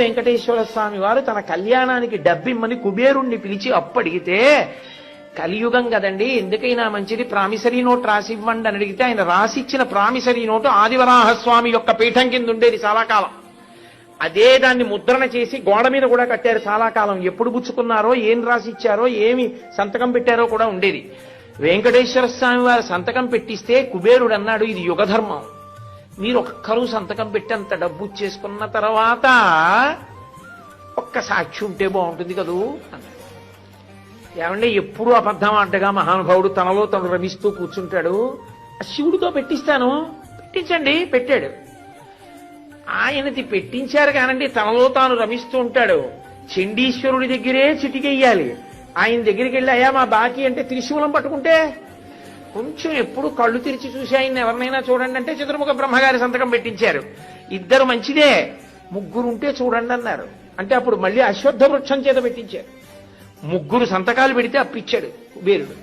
వెంకటేశ్వర స్వామి వారు తన కళ్యాణానికి డబ్బిమ్మని కుబేరుణ్ణి పిలిచి అప్పడిగితే, కలియుగం కదండి, ఎందుకైనా మంచిది ప్రామిసరీ నోట్ రాసి ఇవ్వండి అని అడిగితే ఆయన రాసిచ్చిన ప్రామిసరీ నోటు ఆదివరాహస్వామి యొక్క పీఠం కింద ఉండేది చాలా కాలం. అదే దాన్ని ముద్రణ చేసి గోడ మీద కూడా కట్టారు చాలా కాలం. ఎప్పుడు పుచ్చుకున్నారో, ఏం రాసిచ్చారో, ఏమి సంతకం పెట్టారో కూడా ఉండేది. వెంకటేశ్వర స్వామి వారు సంతకం పెట్టిస్తే కుబేరుడు అన్నాడు, ఇది యుగధర్మం, మీరు ఒక్కరూ సంతకం పెట్టి అంత డబ్బు చేసుకున్న తర్వాత ఒక్క సాక్షి ఉంటే బాగుంటుంది కదూ అన్నాడు. ఏమంటే ఎప్పుడూ అబద్ధం ఆటగా మహానుభావుడు తనలో తను రమిస్తూ కూర్చుంటాడు. శివుడితో పెట్టిస్తాను, పెట్టించండి, పెట్టాడు. ఆయనది పెట్టించారు కానండి, తనలో తాను రమిస్తూ ఉంటాడు. చండీశ్వరుడి దగ్గరే చిటికెయ్యాలి. ఆయన దగ్గరికి వెళ్ళి అయ్యా మా బాకీ అంటే త్రిశూలం పట్టుకుంటే కొంచెం ఎప్పుడు కళ్ళు తెరిచి చూసి ఆయన ఎవరినైనా చూడండి అంటే చతుర్ముఖ బ్రహ్మగారి సంతకం పెట్టించారు. ఇద్దరు మంచిదే, ముగ్గురుంటే చూడండి అన్నారు. అంటే అప్పుడు మళ్ళీ అశ్వత్థ వృక్షం చేత పెట్టించారు. ముగ్గురు సంతకాలు పెడితే అప్పిచ్చాడు కుబేరుడు.